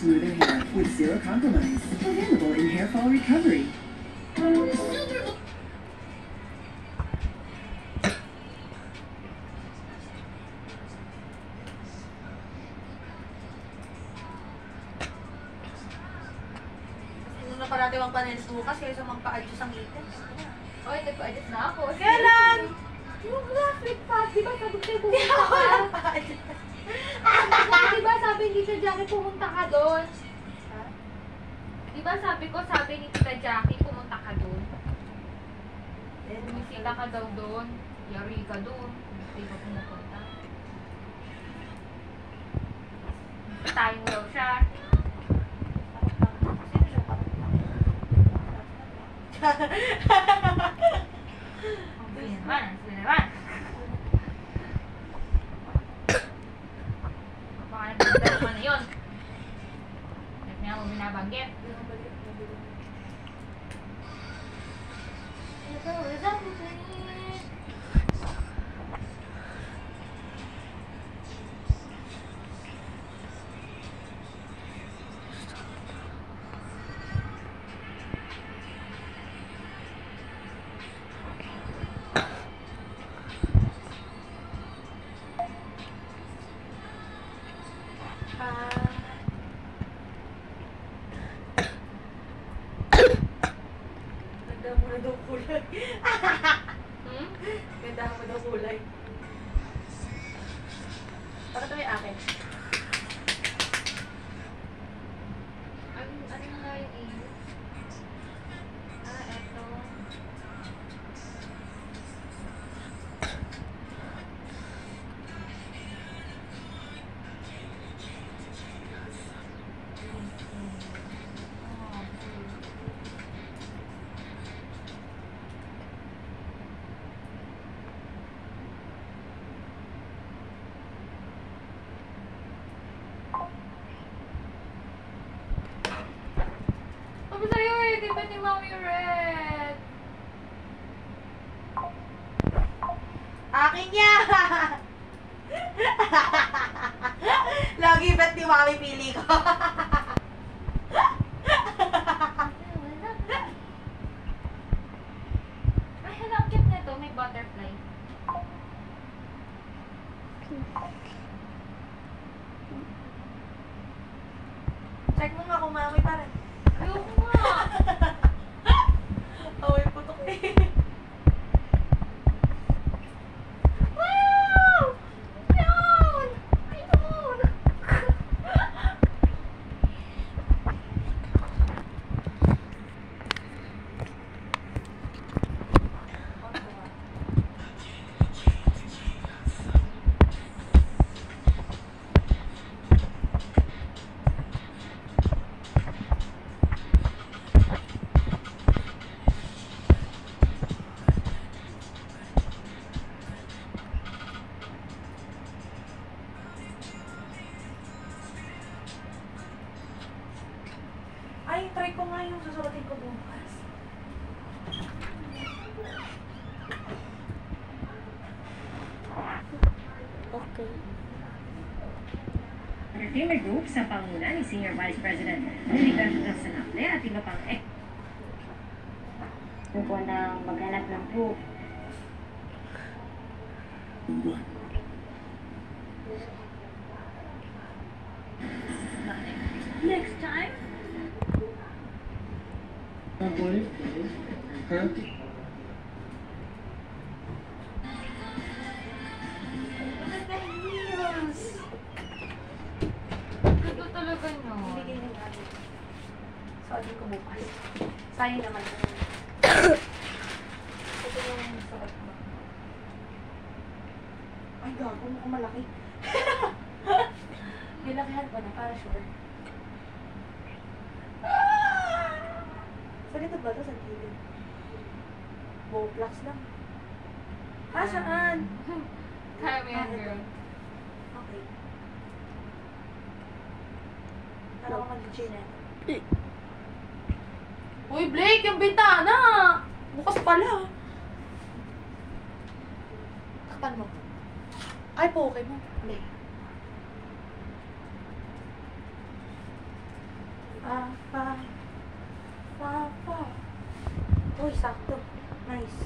smoother hair with zero compromise. Available in Hair Fall Recovery. Ano na parati ang panels bukas kaysa magpa-adjust ang ngipin. Oy, nagpa-adjust na ako. Kailan? Yung graphic pad, di ba sabi ko pumunta ka? Di ba sabi ni Tita Jackie pumunta ka doon? Ha? Di ba sabi ni Tita Jackie pumunta ka doon? Bumisita ka daw doon. Yari ka doon. Hindi ka pumupunta. Tayo mo daw siya. Sige naman. Baka nagpunta naman na yun. Bakit nga mo binabanggit? Ganda mo na daw kulay. Ganda mo daw kulay. Bakit may akin? Ano nga yung iyo? Eto. Sabi sa'yo eh, di ba ni Mami Red? Akin yan! Lagi bet ni Mami pili ko. Ay, hala, ang cute nito. May butterfly. Check mo nga kung Mami pa rin. Ayoko nga. Away putok eh. Wow! Yun! Ayun! Ay, try ko nga yung susuratin ko bukas. Okay. Entertainment Group sa panguna ni Senior Vice President Bonifacio Sanaple at iba pang po ng maghanap ng proof. Next time. Boy? Ha? Maganda heels! Ganda talaga nyo. Bigay na natin. Suotin ko bukas. Sayang naman. Ito yung suot mo. Ay, gago mo kung malaki. Nilakihan ko na para sure. Sa likod ba ito? Sa gilid? Bowplex lang. Saan? Kaya mo yan, girl. Okay. Para ko mag-chin eh. Uy, Blake! Yung bintana! Bukas pala. Takpan mo. Ay, po, okay mo. Hindi. Pa, pa, pa, pa. Uy, sakto. Nice.